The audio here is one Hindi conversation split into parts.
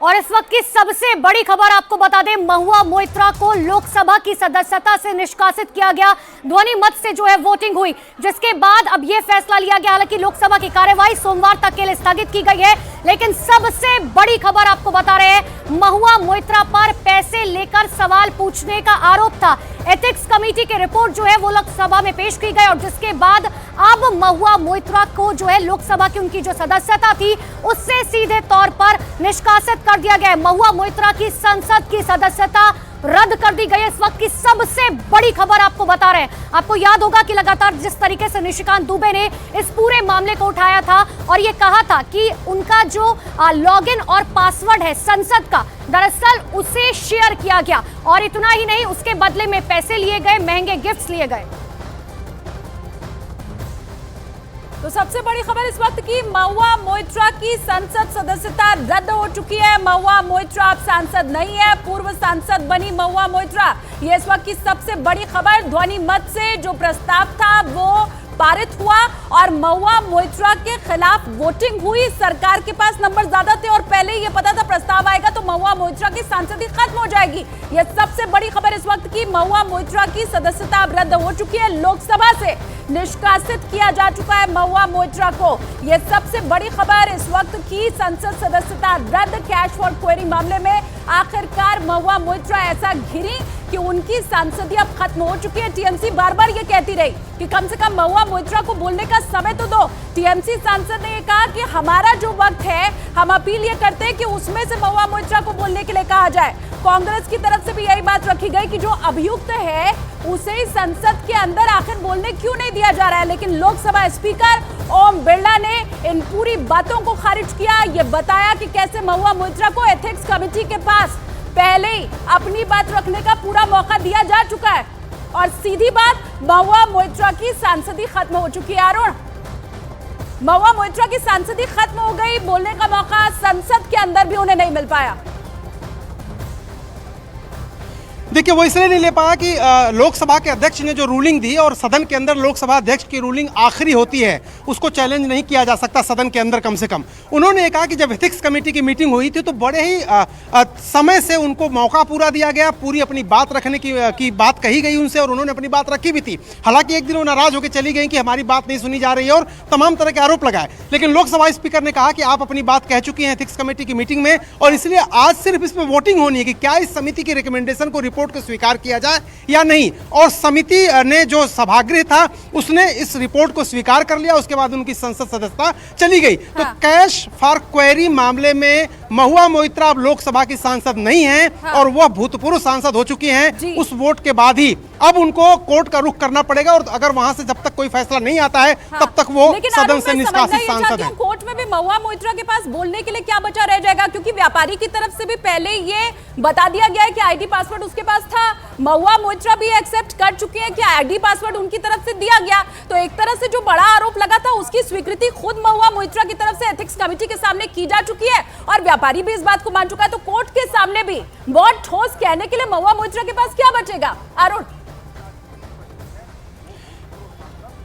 और इस वक्त की सबसे बड़ी खबर आपको बता दें, महुआ मोइत्रा को लोकसभा की सदस्यता से निष्कासित किया गया। ध्वनि मत से जो है वोटिंग हुई, जिसके बाद अब यह फैसला लिया गया। हालांकि लोकसभा की कार्यवाही सोमवार तक के लिए स्थगित की गई है, लेकिन सबसे बड़ी खबर आपको बता रहे हैं, महुआ मोइत्रा पर पैसे लेकर सवाल पूछने का आरोप था। एथिक्स कमेटी की रिपोर्ट जो है वो लोकसभा में पेश की गई और जिसके बाद अब महुआ मोइत्रा को जो है लोकसभा की उनकी जो सदस्यता थी उससे सीधे तौर पर निष्कासित कर दिया गया है। महुआ मोइत्रा की संसद की सदस्यता रद्द कर दी गई है। इस वक्त की सबसे बड़ी खबर आपको बता रहे हैं। आपको याद होगा कि लगातार जिस तरीके से निशिकांत दुबे ने इस पूरे मामले को उठाया था और ये कहा था कि उनका जो लॉगिन और पासवर्ड है संसद का, दरअसल उसे शेयर किया गया और इतना ही नहीं, उसके बदले में पैसे लिए गए, महंगे गिफ्ट्स लिए गए। तो सबसे बड़ी खबर इस वक्त की, महुआ मोइत्रा की संसद सदस्यता रद्द हो चुकी है। महुआ मोइत्रा अब सांसद नहीं है, पूर्व सांसद बनी महुआ मोइत्रा। ये इस वक्त की सबसे बड़ी खबर। ध्वनि मत से जो प्रस्ताव था वो पारित हुआ और महुआ मोइत्रा के खिलाफ वोटिंग हुई। सरकार के पास नंबर ज्यादा थे और पहले ही ये पता था प्रस्ताव आएगा तो महुआ मोइत्रा की सांसदी खत्म हो जाएगी। ये सबसे बड़ी खबर इस वक्त की, महुआ मोइत्रा की सदस्यता अब रद्द हो चुकी है। लोकसभा से निष्कासित किया जा चुका है महुआ मोइत्रा को। यह सबसे बड़ी खबर इस वक्त की, संसद सदस्यता रद्द। कैश फॉर क्वेरी मामले में आखिरकार महुआ मोइत्रा ऐसा घिरी कि उनकी सांसदी अब खत्म हो चुकी है। टीएमसी बार बार ये कहती रही कि कम से कम महुआ मोइत्रा को बोलने का समय तो दो। टीएमसी सांसद ने ये कहा कि हमारा जो वक्त है, हम अपील ये करते हैं कि उसमें से महुआ मोइत्रा को बोलने के लिए कहा जाए। कांग्रेस की तरफ से भी यही बात रखी गई कि जो अभियुक्त है उसे ही संसद के अंदर आखिर बोलने क्यों नहीं दिया जा रहा है। लेकिन लोकसभा स्पीकर ओम बिरला ने इन पूरी बातों को खारिज किया। ये बताया कि कैसे महुआ मोइत्रा को एथिक्स कमेटी के पास पहले ही अपनी बात रखने का पूरा मौका दिया जा चुका है और सीधी बात, महुआ मोइत्रा की सांसदी खत्म हो चुकी है। अरुण, महुआ मोइत्रा की सांसदी खत्म हो गई, बोलने का मौका संसद के अंदर भी उन्हें नहीं मिल पाया। देखिए, वो इसलिए नहीं ले पाया कि लोकसभा के अध्यक्ष ने जो रूलिंग दी और सदन के अंदर लोकसभा अध्यक्ष की रूलिंग आखिरी होती है, उसको चैलेंज नहीं किया जा सकता सदन के अंदर। कम से कम उन्होंने कहा कि जब एथिक्स कमेटी की मीटिंग हुई थी तो बड़े ही समय से उनको मौका पूरा दिया गया, पूरी अपनी बात रखने की बात कही गई उनसे और उन्होंने अपनी बात रखी भी थी। हालांकि एक दिन वो नाराज होकर चली गई कि हमारी बात नहीं सुनी जा रही है और तमाम तरह के आरोप लगाए, लेकिन लोकसभा स्पीकर ने कहा कि आप अपनी बात कह चुकी हैं एथिक्स कमेटी की मीटिंग में और इसलिए आज सिर्फ इस पर वोटिंग होनी है कि क्या इस समिति की रिकमेंडेशन को, रिपोर्ट को स्वीकार किया जाए या नहीं। और समिति ने जो सभागृह था उसने इस रिपोर्ट को स्वीकार कर लिया। उसके बाद उनकी संसद सदस्यता चली गई। तो कैश फॉर क्वेरी मामले में महुआ मोइत्रा अब लोकसभा की सांसद नहीं है और वह भूतपूर्व सांसद हो चुकी हैं। उस वोट के बाद ही अब उनको कोर्ट का रुख करना पड़ेगा और अगर वहां से जब तक कोई फैसला नहीं आता है तब तक वो सदन से निष्कासित सांसद है। कोर्ट में भी महुआ मोइत्रा के पास बोलने के लिए क्या बचा रह जाएगा, क्योंकि व्यापारी की तरफ से भी पहले ये बता दिया गया है कि आईडी पासवर्ड उसके पास था। महुआ मोइत्रा भी एक्सेप्ट कर चुकी है कि आईडी पासवर्ड उनकी तरफ से दिया गया। तो एक तरह से जो बड़ा आरोप लगा था उसकी स्वीकृति खुद महुआ मोइत्रा की तरफ से एथिक्स कमेटी के सामने की जा चुकी है और व्यापारी भी इस बात को मान चुका है। तो कोर्ट के सामने भी बहुत ठोस कहने के लिए महुआ मोइत्रा के पास क्या बचेगा? अरुण,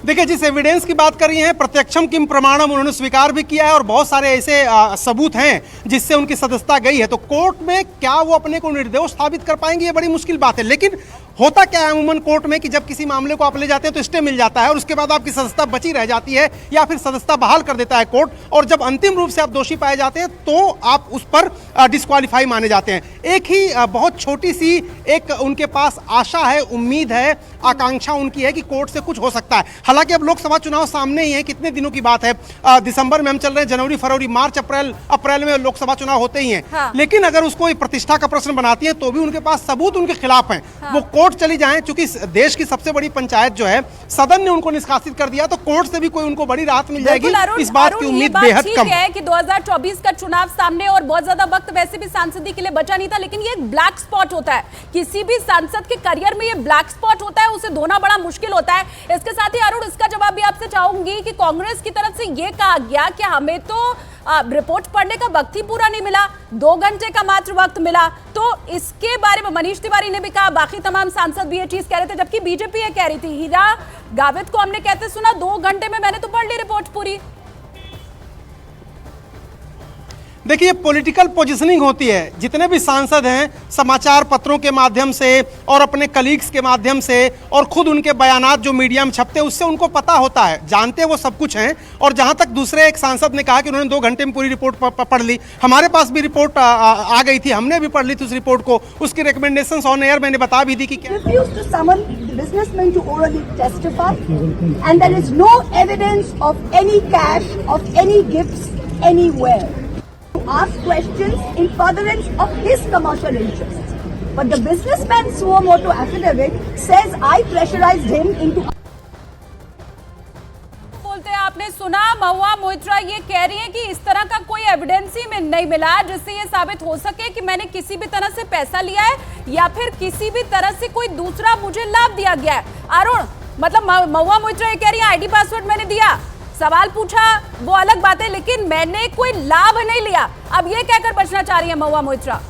देखिए, जिस एविडेंस की बात कर रही हैं, प्रत्यक्षम किम प्रमाणम, उन्होंने स्वीकार भी किया है और बहुत सारे ऐसे सबूत हैं जिससे उनकी सदस्यता गई है। तो कोर्ट में क्या वो अपने को निर्दोष साबित कर पाएंगे, ये बड़ी मुश्किल बात है। लेकिन होता क्या है अमूमन कोर्ट में कि जब किसी मामले को आप ले जाते हैं तो स्टे मिल जाता है और उसके बाद आपकी सदस्यता बची रह जाती है या फिर सदस्यता बहाल कर देता है कोर्ट, और जब अंतिम रूप से आप दोषी पाए जाते हैं तो आप उस पर डिस्क्वालीफाई माने जाते हैं। एक ही बहुत छोटी सी एक उनके पास आशा है, उम्मीद है, आकांक्षा उनकी है कि कोर्ट से कुछ हो सकता है। हालांकि अब लोकसभा चुनाव सामने ही है, कितने दिनों की बात है, दिसंबर में हम चल रहे हैं, जनवरी, फरवरी, मार्च, अप्रैल में लोकसभा चुनाव होते ही हैं। लेकिन अगर उसको प्रतिष्ठा का प्रश्न बनाती है तो भी उनके पास सबूत उनके खिलाफ हैं। वो कोर्ट चली जाएं, चूंकि देश की सबसे बड़ी पंचायत जो है सदन ने उनको निष्कासित कर दिया, तो कोर्ट से भी कोई उनको बड़ी राहत मिल जाएगी, इस बात की उम्मीद बेहद कम है कि 2024 का चुनाव सामने और बहुत ज्यादा वक्त वैसे भी सांसदी के लिए बचा नहीं था। लेकिन ये एक ब्लैक स्पॉट होता है, किसी भी सांसद के करियर में ये ब्लैक स्पॉट होता है, उसे धोना बड़ा मुश्किल होता है। इसके साथ ही अरुण, इसका जवाब भी आपसे चाहूंगी कि कांग्रेस की तरफ से ये कहा गया कि हमें तो रिपोर्ट पढ़ने का वक्त ही पूरा नहीं मिला, 2 घंटे का मात्र वक्त मिला। तो इसके बारे में मनीष तिवारी ने भी कहा, बाकी तमाम सांसद भी ये चीज कह रहे थे, जबकि बीजेपी ये कह रही थी। हीरा गावित को हमने कहते सुना, 2 घंटे में मैंने तो पढ़ ली रिपोर्ट पूरी। देखिए, पॉलिटिकल पोजीशनिंग होती है। जितने भी सांसद हैं समाचार पत्रों के माध्यम से और अपने कलीग्स के माध्यम से और खुद उनके बयानात जो मीडिया में छपते हैं उससे उनको पता होता है, जानते वो सब कुछ हैं। और जहां तक दूसरे एक सांसद ने कहा कि उन्होंने 2 घंटे में पूरी रिपोर्ट पढ़ ली, हमारे पास भी रिपोर्ट आ गई थी, हमने भी पढ़ ली थी उस रिपोर्ट को। उसकी रिकमेंडेशंस ऑन एयर मैंने बता भी दी कि क्या refused to summon the businessmen to orally testify, and there is no evidence of any cash, of any gifts anywhere. To ask questions in furtherance of his commercial interests. But the businessman's suo motu affidavit says I pressurized him into. बोलते हैं, आपने सुना महुआ मोइत्रा ये कह रही है कि इस तरह का कोई एविडेंस ही में नहीं मिला जिससे ये साबित हो सके कि मैंने किसी भी तरह से पैसा लिया है या फिर किसी भी तरह से कोई दूसरा मुझे लाभ दिया गया है। अरुण, मतलब महुआ मोइत्रा ये कह रही है आईडी पासवर्ड मैंने दिया, सवाल पूछा, वो अलग बात है, लेकिन मैंने कोई लाभ नहीं लिया। अब ये कहकर बचना चाह रही है महुआ मोइत्रा।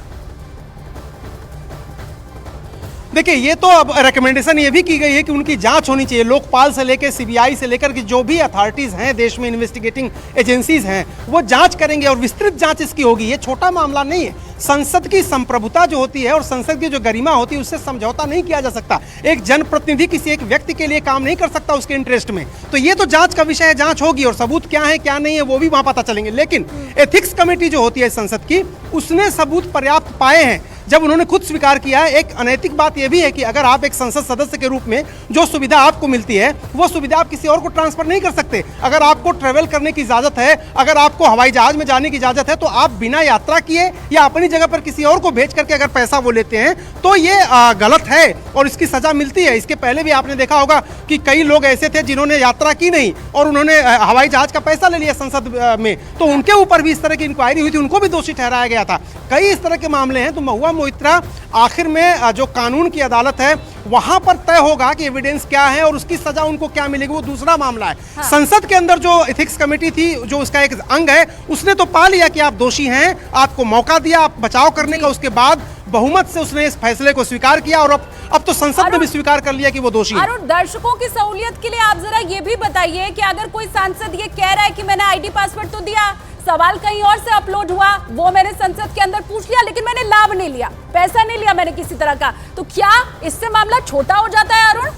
देखिए, ये तो अब रिकमेंडेशन ये भी की गई है कि उनकी जांच होनी चाहिए। लोकपाल से लेकर सीबीआई से लेकर कि जो भी अथॉरिटीज हैं देश में, इन्वेस्टिगेटिंग एजेंसीज हैं, वो जांच करेंगे और विस्तृत जांच इसकी होगी। ये छोटा मामला नहीं है। संसद की संप्रभुता जो होती है और संसद की जो गरिमा होती है उससे समझौता नहीं किया जा सकता। एक जनप्रतिनिधि किसी एक व्यक्ति के लिए काम नहीं कर सकता उसके इंटरेस्ट में। तो ये तो जांच का विषय है, जांच होगी और सबूत क्या है क्या नहीं है वो भी वहां पता चलेंगे। लेकिन एथिक्स कमेटी जो होती है संसद की, उसने सबूत पर्याप्त पाए हैं जब उन्होंने खुद स्वीकार किया है। एक अनैतिक बात यह भी है कि अगर आप एक संसद सदस्य के रूप में जो सुविधा आपको मिलती है वो सुविधा आप किसी और को ट्रांसफर नहीं कर सकते। अगर आपको ट्रेवल करने की इजाजत है, अगर आपको हवाई जहाज में जाने की इजाजत है, तो आप बिना यात्रा किए या अपनी जगह पर किसी और को भेज करके अगर पैसा वो लेते हैं तो ये गलत है और इसकी सजा मिलती है। इसके पहले भी आपने देखा होगा कि कई लोग ऐसे थे जिन्होंने यात्रा की नहीं और उन्होंने हवाई जहाज का पैसा ले लिया संसद में, तो उनके ऊपर भी इस तरह की इंक्वायरी हुई थी, उनको भी दोषी ठहराया गया था। कई इस तरह के मामले हैं। तो महुआ मोइत्रा आखिर में जो कानून की अदालत है वहां पर तय होगा कि एविडेंस क्या है और उसकी सजा उनको क्या मिलेगी, वो दूसरा मामला है। हाँ। संसद के अंदर जो एथिक्स कमेटी थी, जो उसका एक अंग है, उसने तो पा लिया कि आप दोषी हैं, आपको मौका दिया आप बचाव करने का, उसके बाद बहुमत से उसने इस फैसले को स्वीकार किया और अब तो संसद ने भी स्वीकार कर लिया कि वो दोषी है। और दर्शकों की सहूलियत के लिए आप जरा ये भी बताइए कि अगर कोई सांसद ये कह रहा है कि मैंने आईडी पासवर्ड तो दिया, सवाल कहीं और से अपलोड हुआ, वो मैंने संसद के अंदर पूछ लिया, लेकिन मैंने लाभ नहीं लिया, पैसा नहीं लिया मैंने किसी तरह का, तो क्या इससे मामला छोटा हो जाता है अरुण?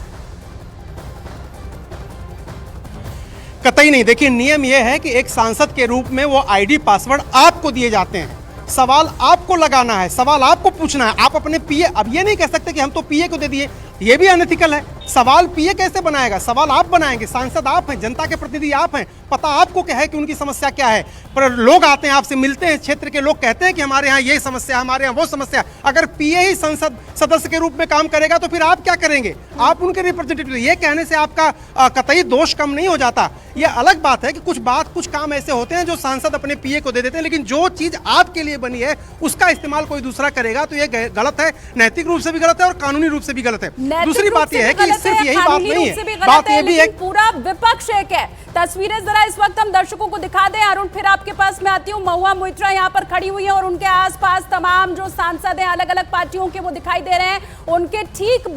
कतई नहीं। देखिए, नियम यह है कि एक सांसद के रूप में वो आईडी पासवर्ड आपको दिए जाते हैं, सवाल आपको लगाना है, सवाल आपको पूछना है। आप अपने पीए, अब ये नहीं कह सकते कि हम तो पीए को दे दिए, ये भी अनएथिकल है। सवाल पीए कैसे बनाएगा? सवाल आप बनाएंगे, सांसद आप हैं, जनता के प्रतिनिधि आप हैं, पता आपको क्या है कि उनकी समस्या क्या है। पर लोग आते हैं आपसे मिलते हैं, क्षेत्र के लोग कहते हैं कि हमारे यहाँ ये समस्या, हमारे यहाँ वो समस्या। अगर पीए ही संसद सदस्य के रूप में काम करेगा तो फिर आप क्या करेंगे? आप उनके रिप्रेजेंटेटिव। ये कहने से आपका कतई दोष कम नहीं हो जाता। ये अलग बात है कि कुछ काम ऐसे होते हैं जो सांसद अपने पीए को दे देते हैं, लेकिन जो चीज आपके लिए बनी है उसका इस्तेमाल कोई दूसरा करेगा तो ये गलत है, नैतिक रूप से भी गलत है और कानूनी रूप से भी गलत है। दूसरी बात यह है कि सिर्फ यही बात नहीं है, बात ये भी है पूरा विपक्ष एक है। तस्वीरें जरा इस वक्त हम दर्शकों को दिखा दें। अरुण, फिर आपके पास मैं आती हूँ। महुआ मोइत्रा यहाँ पर खड़ी हुई है और उनके आसपास तमाम जो सांसद हैं अलग अलग पार्टियों के वो दिखाई दे रहे हैं। उनके ठीक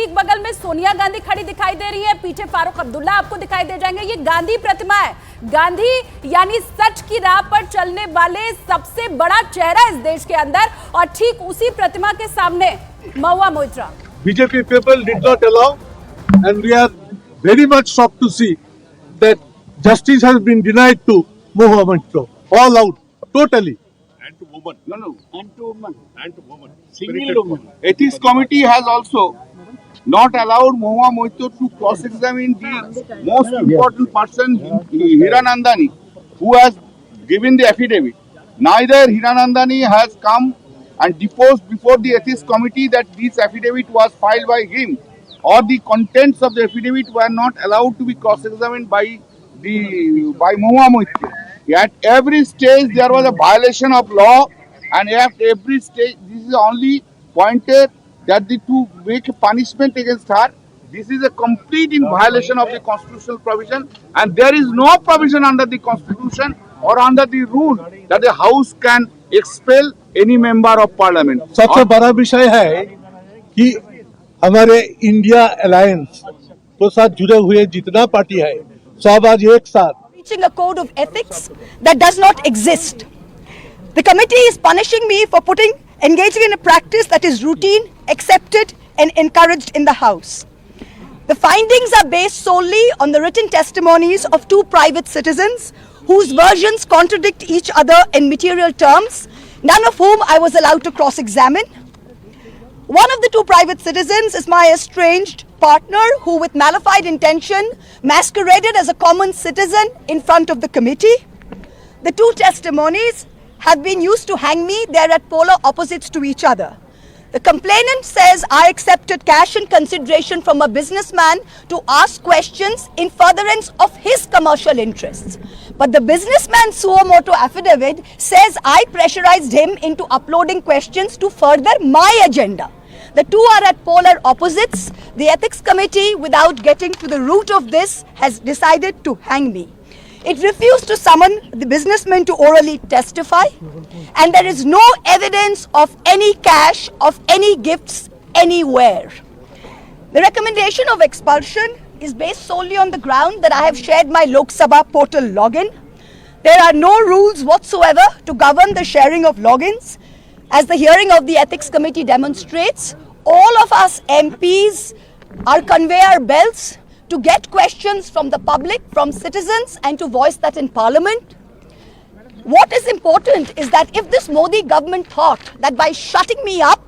बगल में सोनिया गांधी खड़ी दिखाई दे रही है, पीछे फारूक अब्दुल्ला आपको दिखाई दे जाएंगे। ये गांधी प्रतिमा है, गांधी यानी सच की राह पर चलने वाले सबसे बड़ा चेहरा इस देश के अंदर, और ठीक उसी प्रतिमा के सामने Mahua Moitra. BJP people did not allow, and we are very much shocked to see that justice has been denied to Mahua Moitra, all out, totally. And to woman. No, and to woman. And to woman. Single woman. Ethics committee has also not allowed Mahua Moitra to cross-examine the most important person, Hiranandani, who has given the affidavit. Neither Hiranandani has come and deposed before the ethics committee that this affidavit was filed by him, or the contents of the affidavit were not allowed to be cross-examined by Mahua Moitra. At every stage there was a violation of law, and at every stage this is only pointed that to make a punishment against her. This is a complete in violation of the constitutional provision, and there is no provision under the constitution or under the rule that the house can expel any member of parliament. सबसे बड़ा विषय है कि हमारे इंडिया अलायंस के साथ जुड़े हुए जितना पार्टी है सब आज एक साथ teaching a code of ethics that does not exist. The committee is punishing me for engaging in a practice that is routine, accepted, and encouraged in the House. The findings are based solely on the written testimonies of two private citizens whose versions contradict each other in material terms, none of whom I was allowed to cross-examine. One of the two private citizens is my estranged partner who, with malified intention, masqueraded as a common citizen in front of the committee. The two testimonies have been used to hang me. They are at polar opposites to each other. The complainant says I accepted cash in consideration from a businessman to ask questions in furtherance of his commercial interests. But the businessman's suo motu affidavit says I pressurized him into uploading questions to further my agenda. The two are at polar opposites. The Ethics Committee, without getting to the root of this, has decided to hang me. It refused to summon the businessman to orally testify, and there is no evidence of any cash, of any gifts anywhere. The recommendation of expulsion is based solely on the ground that I have shared my Lok Sabha portal login. There are no rules whatsoever to govern the sharing of logins. As the hearing of the Ethics Committee demonstrates, all of us MPs are conveyor belts to get questions from the public, from citizens, and to voice that in Parliament. What is important is that if this Modi government thought that by shutting me up,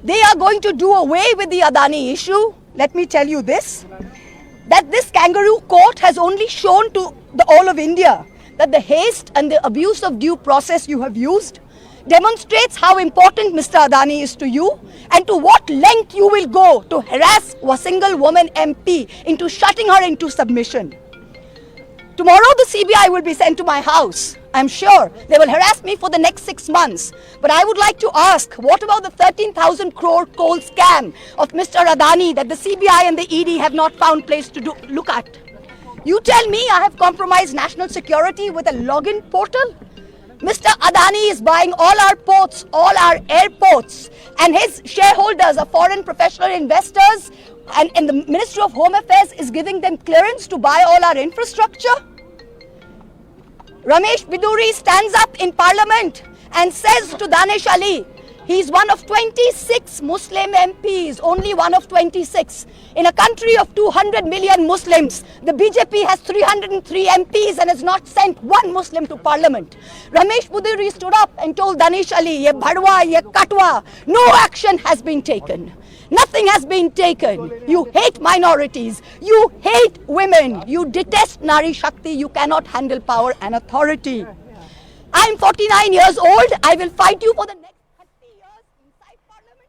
they are going to do away with the Adani issue, let me tell you this, that this kangaroo court has only shown to the all of India that the haste and the abuse of due process you have used demonstrates how important Mr. Adani is to you and to what length you will go to harass a single woman MP into shutting her into submission. Tomorrow the CBI will be sent to my house. I'm sure they will harass me for the next 6 months. But I would like to ask, what about the 13,000 crore coal scam of Mr. Adani that the CBI and the ED have not found place to look at? You tell me I have compromised national security with a login portal? Mr. Adani is buying all our ports, all our airports, and his shareholders are foreign professional investors, and the Ministry of Home Affairs is giving them clearance to buy all our infrastructure. Ramesh Biduri stands up in Parliament and says to Danish Ali, he's one of 26 Muslim MPs, only one of 26. In a country of 200 million Muslims, the BJP has 303 MPs and has not sent one Muslim to Parliament. Ramesh Biduri stood up and told Danish Ali, ye bhadwa, ye katwa, no action has been taken. Nothing has been taken. You hate minorities. You hate women. You detest Nari Shakti. You cannot handle power and authority. I'm 49 years old. I will fight you for the next 30 years inside Parliament.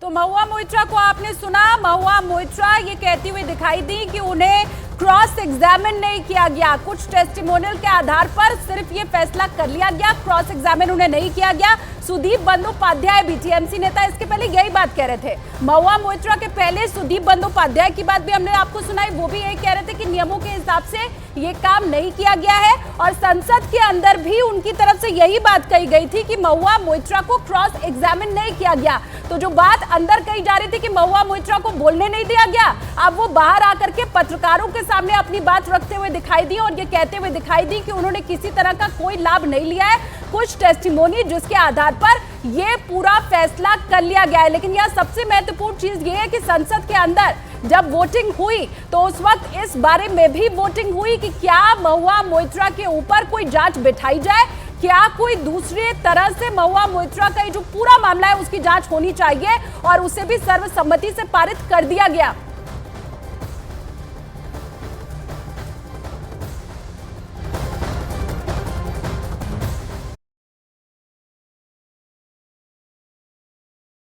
तो महुआ मोइत्रा को आपने सुना। महुआ मोइत्रा ये कहती हुई दिखाई दी कि उन्हें क्रॉस एग्जामिन नहीं किया गया। कुछ टेस्टिमोनियल के आधार पर सिर्फ ये फैसला कर लिया गया, क्रॉस एग्जामिन उन्हें नहीं किया गया। सुदीप बंदोपाध्याय बीटीएमसी नेता इसके पहले यही बात कह रहे थे। महुआ मोइत्रा के पहले सुदीप बंदोपाध्याय की बात भी हमने आपको सुनाई, वो भी यही कह रहे थे कि नियमों के हिसाब से ये काम नहीं किया गया है और संसद के अंदर भी उनकी तरफ से यही बात कही गई थी कि महुआ मोइत्रा को क्रॉस एग्जामिन नहीं किया गया। तो जो बात अंदर कही जा रही थी कि महुआ मोइत्रा को बोलने नहीं दिया गया, अब वो बाहर आकर के पत्रकारों के सामने अपनी बात रखते हुए दिखाई दी और ये कहते हुए दिखाई दी कि उन्होंने किसी तरह का कोई लाभ नहीं लिया है, कुछ टेस्टिमोनी जिसके आधार पर ये पूरा फैसला कर लिया गया है। लेकिन यह सबसे महत्वपूर्ण चीज ये है कि संसद के अंदर जब वोटिंग हुई तो उस वक्त इस बारे में भी वोटिंग हुई कि क्या महुआ मोइत्रा के ऊपर कोई जांच बिठाई जाए, क्या कोई दूसरे तरह से महुआ मोइत्रा का जो पूरा मामला है उसकी जांच होनी चाहिए, और उसे भी सर्वसम्मति से पारित कर दिया गया।